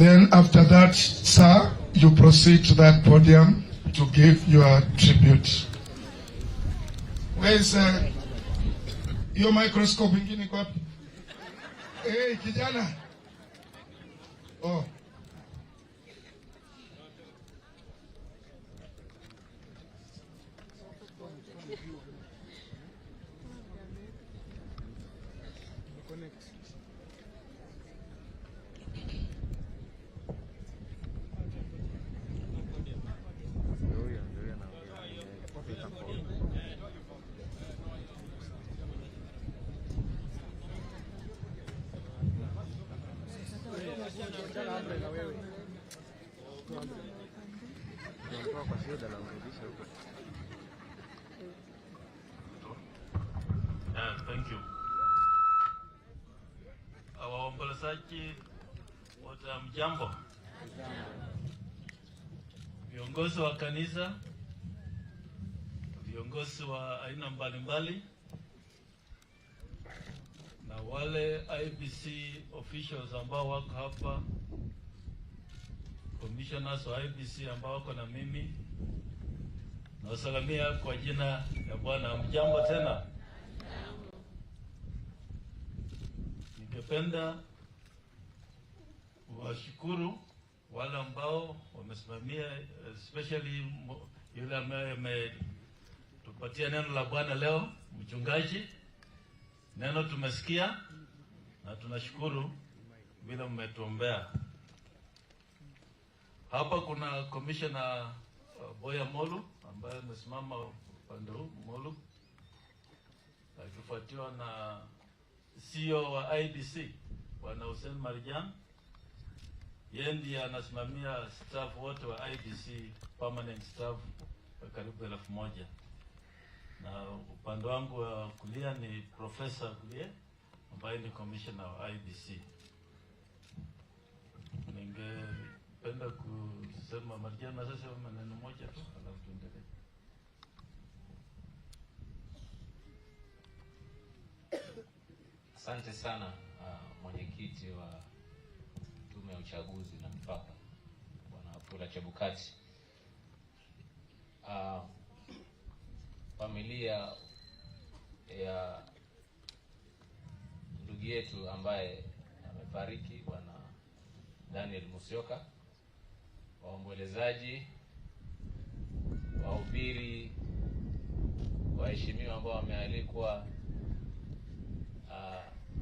Then after that, sir, you proceed to that podium to give your tribute. Where's your microscope ingine kwa? Hey, kijana. Oh. Thank you. Waombolezaji wote mjambo. Viongozi wa kanisa, viongozi wa aina mbalimbali, na wale IBC officials ambao wako hapa, commissioners wa IBC ambao wako na mimi, na wasalamia kwa jina ya Bwana. Mjambo tena. Ningependa washukuru wale ambao wamesimamia, especially yule ambaye ametupatia neno la Bwana leo, mchungaji. Neno tumesikia na tunashukuru bila mmetuombea. Hapa kuna Commissioner Boya Molu ambaye amesimama upande huu Molu, akifuatiwa na CEO wa IBC Bwana Hussein Marjan. Yeye ndiye anasimamia staff wote wa IBC, permanent staff karibu 1000. Na upande wangu wa kulia ni Professor Kulie ambaye ni commissioner wa IBC. Ningependa kusema Marjan na sasa maneno moja tu alafu tuendelee. Asante sana mwenyekiti wa Tume ya Uchaguzi na Mipaka Bwana Wafula Chebukati. Familia ya ndugu yetu ambaye amefariki Bwana Daniel Musyoka, waombolezaji, wahubiri, waheshimiwa ambao wamealikwa,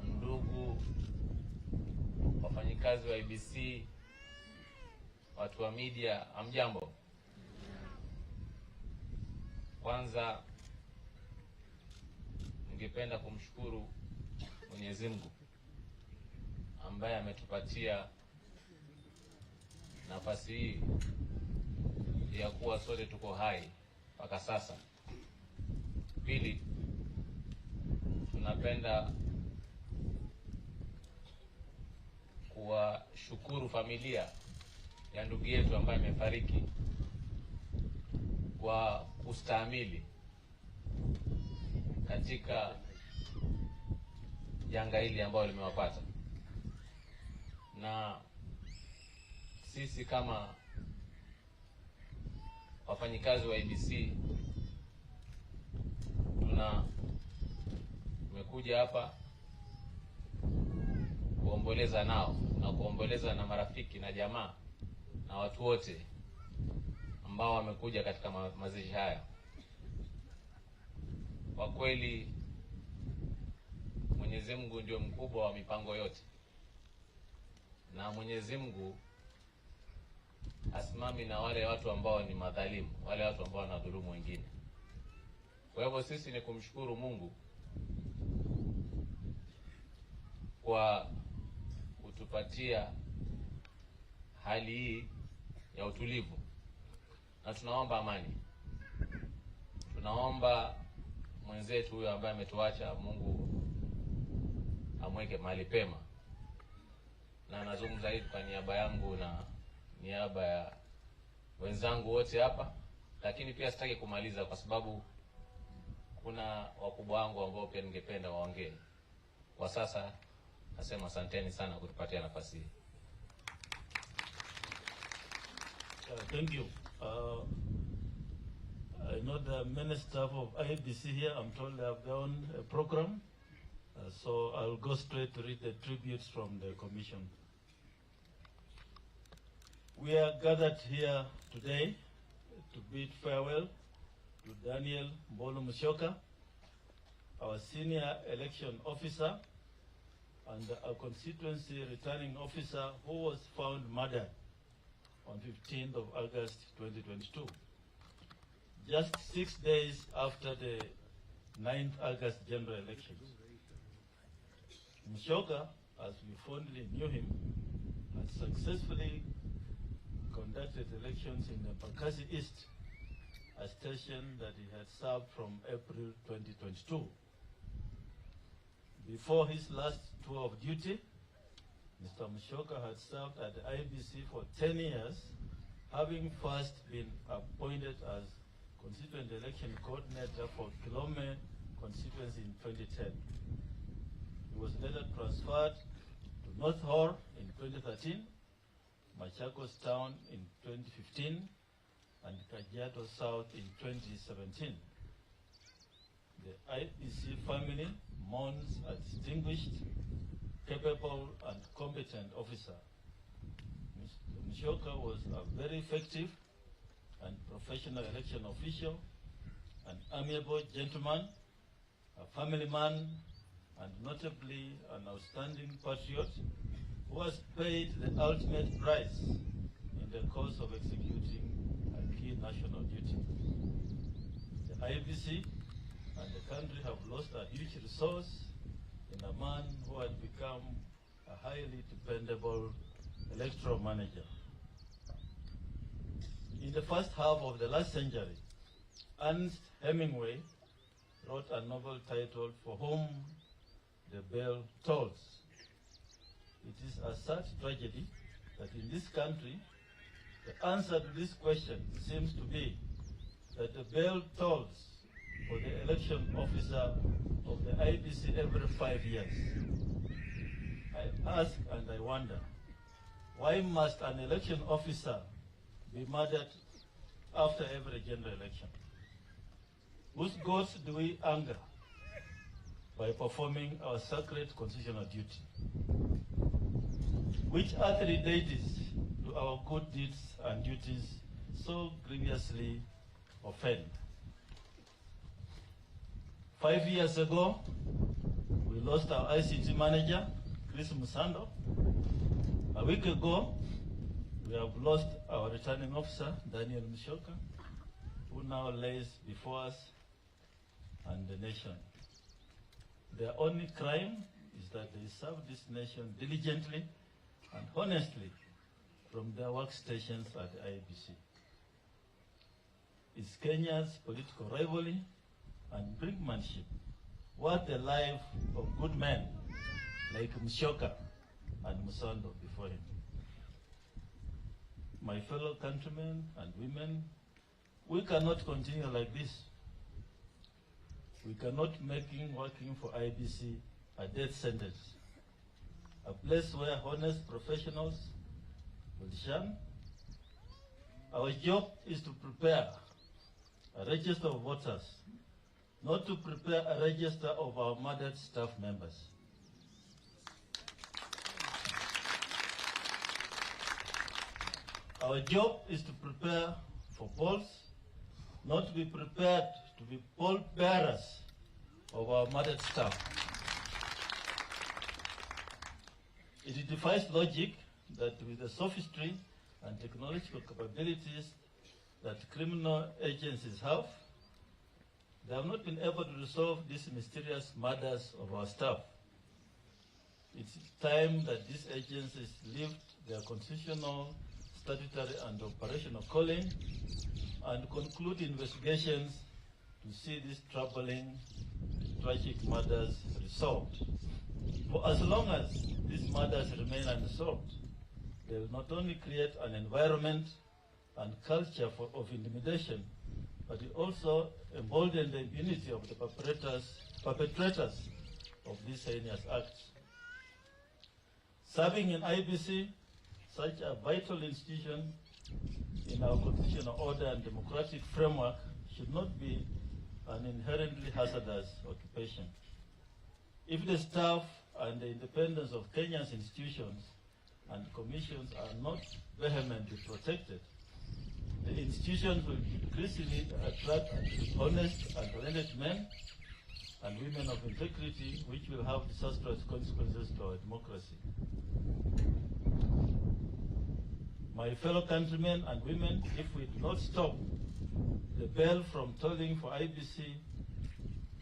ndugu wafanyikazi wa IBC, watu wa media, amjambo. Kwanza ningependa kumshukuru Mwenyezi Mungu ambaye ametupatia nafasi hii ya kuwa sote tuko hai mpaka sasa. Pili, tunapenda kuwashukuru familia ya ndugu yetu ambaye amefariki kwa kustahimili katika janga hili ambalo limewapata. Na sisi kama wafanyikazi wa IBC tumekuja hapa kuomboleza nao na kuomboleza na marafiki na jamaa na watu wote ambao wamekuja katika mazishi haya. Kwa kweli Mwenyezi Mungu ndio mkubwa wa mipango yote, na Mwenyezi Mungu asimami na wale watu ambao ni madhalimu, wale watu ambao wanadhulumu wengine. Kwa hivyo sisi ni kumshukuru Mungu kwa kutupatia hali hii ya utulivu, na tunaomba amani. Tunaomba mwenzetu huyo ambaye ametuacha, Mungu amweke mahali pema. Na nazungumza hivi kwa niaba yangu na niaba ya wenzangu wote hapa, lakini pia sitaki kumaliza kwa sababu kuna wakubwa wangu ambao pia ningependa waongee. Kwa sasa nasema asanteni sana kutupatia nafasi hii. Thank you. I know there are many staff of IBC here. I'm told they have their own program. So I'll go straight to read the tributes from the Commission. We are gathered here today to bid farewell to Daniel Mbolo Musyoka, our senior election officer and our constituency returning officer who was found murdered on 15th of August 2022, just 6 days after the 9th August general elections. Musyoka, as we fondly knew him, had successfully conducted elections in Embakasi East, a station that he had served from April 2022. Before his last tour of duty, Mr. Musyoka had served at the IBC for 10 years, having first been appointed as Constituent Election Coordinator for Kilome constituency in 2010. He was later transferred to North Hor in 2013, Machakos Town in 2015, and Kajiado South in 2017. The IBC family mourns a distinguished, capable, and competent officer. Mr. Musyoka was a very effective and professional election official, an amiable gentleman, a family man, and notably an outstanding patriot who has paid the ultimate price in the course of executing a key national duty. The IBC and the country have lost a huge resource in a man who had become a highly dependable electoral manager. In the first half of the last century, Ernest Hemingway wrote a novel titled For Whom the Bell Tolls. It is a sad tragedy that in this country, the answer to this question seems to be that the bell tolls for the election officer of the IBC every 5 years. I ask and I wonder, why must an election officer be murdered after every general election? Whose gods do we anger by performing our sacred constitutional duty? Which earthly deities do our good deeds and duties so grievously offend? 5 years ago, we lost our ICT manager, Chris Musando. A week ago, we have lost our returning officer, Daniel Musyoka, who now lays before us and the nation. Their only crime is that they serve this nation diligently and honestly from their workstations at the IBC. Is Kenya's political rivalry and brinkmanship worth the life of good men like Musyoka and Musando before him? My fellow countrymen and women, we cannot continue like this. We cannot make working for IBC a death sentence, a place where honest professionals will shun. Our job is to prepare a register of voters, not to prepare a register of our murdered staff members. Our job is to prepare for polls, not to be prepared to be poll bearers of our murdered staff. It defies logic that with the sophistry and technological capabilities that criminal agencies have, they have not been able to resolve these mysterious murders of our staff. It's time that these agencies lift their constitutional, statutory, and operational calling and conclude investigations to see these troubling, tragic murders resolved. For as long as these murders remain unsolved, they will not only create an environment and culture of intimidation, but it also embolden the impunity of the perpetrators of these heinous acts. Serving in IBC, such a vital institution, in our constitutional order and democratic framework should not be an inherently hazardous occupation. If the staff and the independence of Kenya's institutions and commissions are not vehemently protected, the institutions will increasingly attract honest and talented men and women of integrity, which will have disastrous consequences to our democracy. My fellow countrymen and women, if we do not stop the bell from tolling for IBC,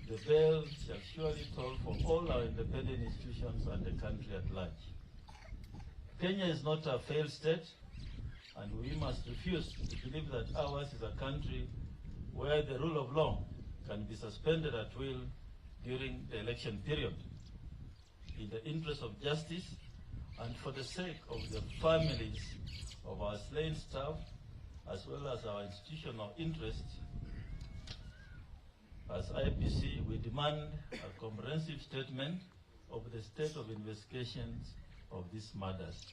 the bell shall surely toll for all our independent institutions and the country at large. Kenya is not a failed state, and we must refuse to believe that ours is a country where the rule of law can be suspended at will during the election period. In the interest of justice and for the sake of the families of our slain staff, as well as our institutional interests, as IPC, we demand a comprehensive statement of the state of investigations of these murders.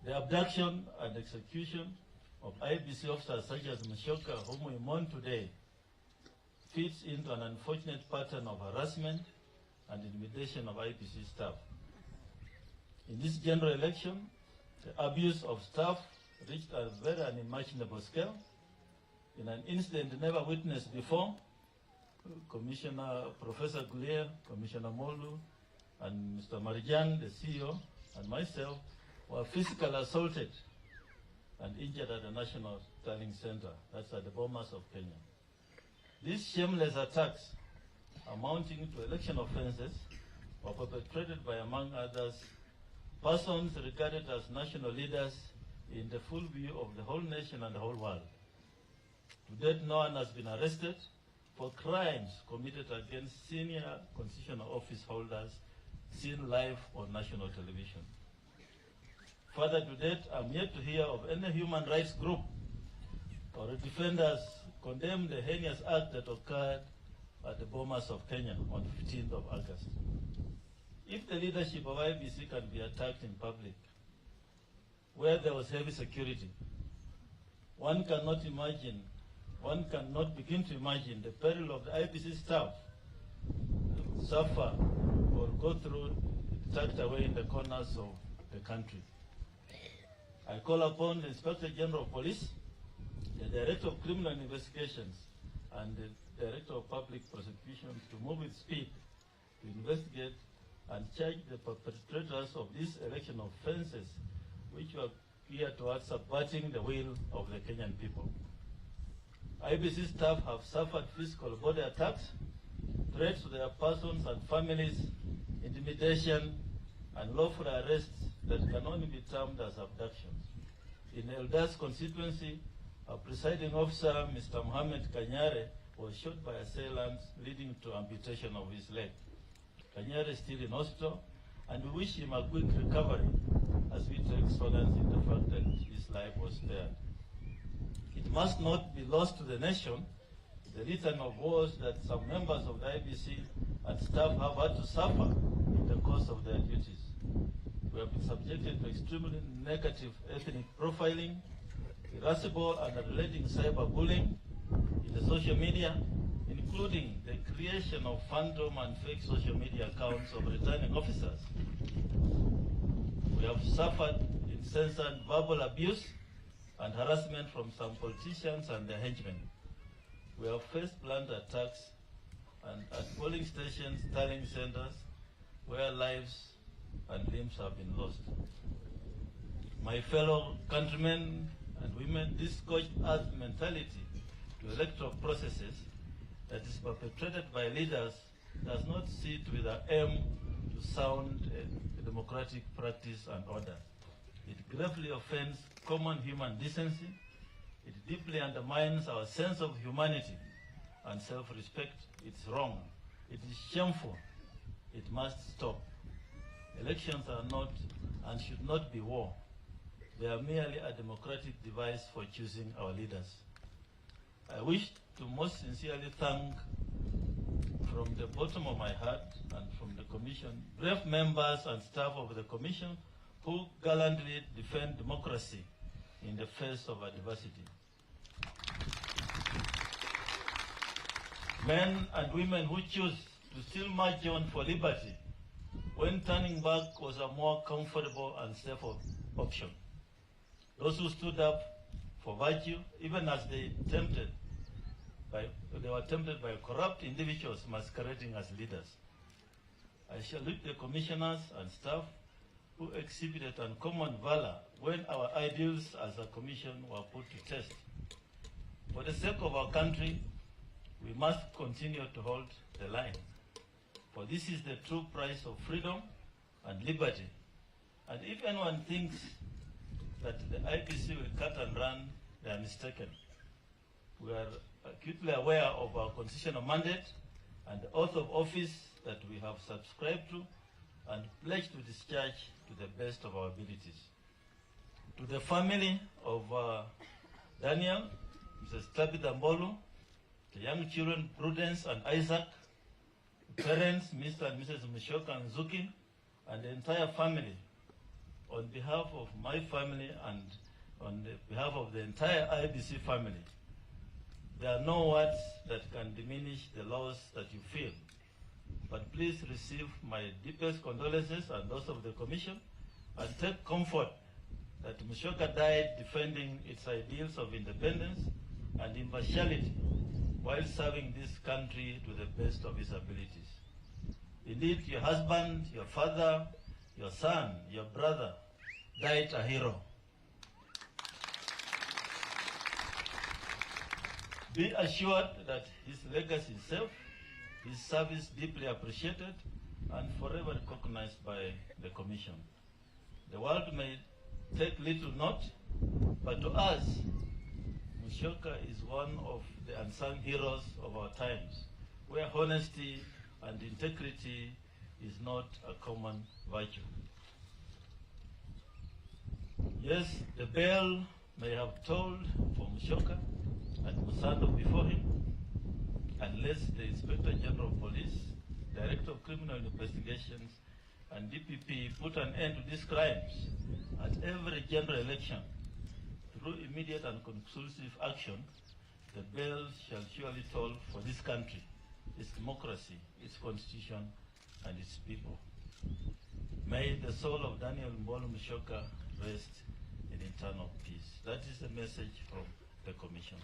The abduction and execution of IPC officers such as Musyoka, whom we mourn today, fits into an unfortunate pattern of harassment and intimidation of IPC staff. In this general election, the abuse of staff reached a very unimaginable scale. In an incident never witnessed before, Commissioner Professor Gulier, Commissioner Molu, and Mr. Marijan, the CEO, and myself were physically assaulted and injured at the National Tallying Center. That's at the Bomas of Kenya. These shameless attacks, amounting to election offenses, were perpetrated by, among others, persons regarded as national leaders in the full view of the whole nation and the whole world. To date, no one has been arrested for crimes committed against senior constitutional office holders seen live on national television. Further to date, I'm yet to hear of any human rights group or defenders condemn the heinous act that occurred at the Bomas of Kenya on 15th of August. If the leadership of IBC can be attacked in public, where there was heavy security, one cannot begin to imagine the peril of the IBC staff suffer or go through tucked away in the corners of the country. I call upon the Inspector General of Police, the Director of Criminal Investigations, and the Director of Public Prosecutions to move with speed to investigate and charge the perpetrators of these election offenses, which were geared towards subverting the will of the Kenyan people. IBC staff have suffered physical body attacks, threats to their persons and families, intimidation, and lawful arrests that can only be termed as abductions. In Eldas constituency, a presiding officer, Mr. Mohammed Kanyare, was shot by assailants, leading to amputation of his leg. Kanyare is still in hospital, and we wish him a quick recovery as we take solace in the fact that his life was spared. It must not be lost to the nation the litany of wars that some members of the IBC and staff have had to suffer in the course of their duties. We have been subjected to extremely negative ethnic profiling, irascible and unrelenting cyberbullying in the social media, including the creation of phantom and fake social media accounts of returning officers. We have suffered incessant verbal abuse and harassment from some politicians and their henchmen. We have faced blunt attacks and at polling stations, tallying centers, where lives and limbs have been lost. My fellow countrymen and women, this scorched earth mentality to electoral processes that is perpetrated by leaders does not sit with the aim to sound a democratic practice and order. It gravely offends common human decency. It deeply undermines our sense of humanity and self-respect. It's wrong. It is shameful. It must stop. Elections are not and should not be war. They are merely a democratic device for choosing our leaders. I wish to most sincerely thank from the bottom of my heart and from the Commission, brave members and staff of the Commission who gallantly defend democracy in the face of adversity. Men and women who choose to still march on for liberty when turning back was a more comfortable and safer option. Those who stood up for virtue, even as they were tempted by corrupt individuals masquerading as leaders. I salute the commissioners and staff who exhibited uncommon valor when our ideals as a commission were put to test. For the sake of our country, we must continue to hold the line. For this is the true price of freedom and liberty. And if anyone thinks that the IPC will cut and run, they are mistaken. We are acutely aware of our constitutional mandate and the oath of office that we have subscribed to and pledged to discharge to the best of our abilities. To the family of Daniel, Mrs. Tabitha Mbolu, the young children Prudence and Isaac, the parents, Mr. and Mrs. Musyoka and Zuki, and the entire family, on behalf of my family and on behalf of the entire IBC family, there are no words that can diminish the loss that you feel. But please receive my deepest condolences and those of the Commission, and take comfort that Musyoka died defending its ideals of independence and impartiality while serving this country to the best of his abilities. Indeed, your husband, your father, your son, your brother died a hero. Be assured that his legacy is safe, his service deeply appreciated and forever recognized by the Commission. The world may take little note, but to us, Musyoka is one of the unsung heroes of our times, where honesty and integrity is not a common virtue. Yes, the bell may have tolled for Musyoka and Musando before him, unless the Inspector General of Police, Director of Criminal Investigations, and DPP put an end to these crimes at every general election through immediate and conclusive action. The bell shall surely toll for this country, its democracy, its constitution, and its people. May the soul of Daniel Mbolu Musyoka rest in eternal peace. That is the message from the Commission.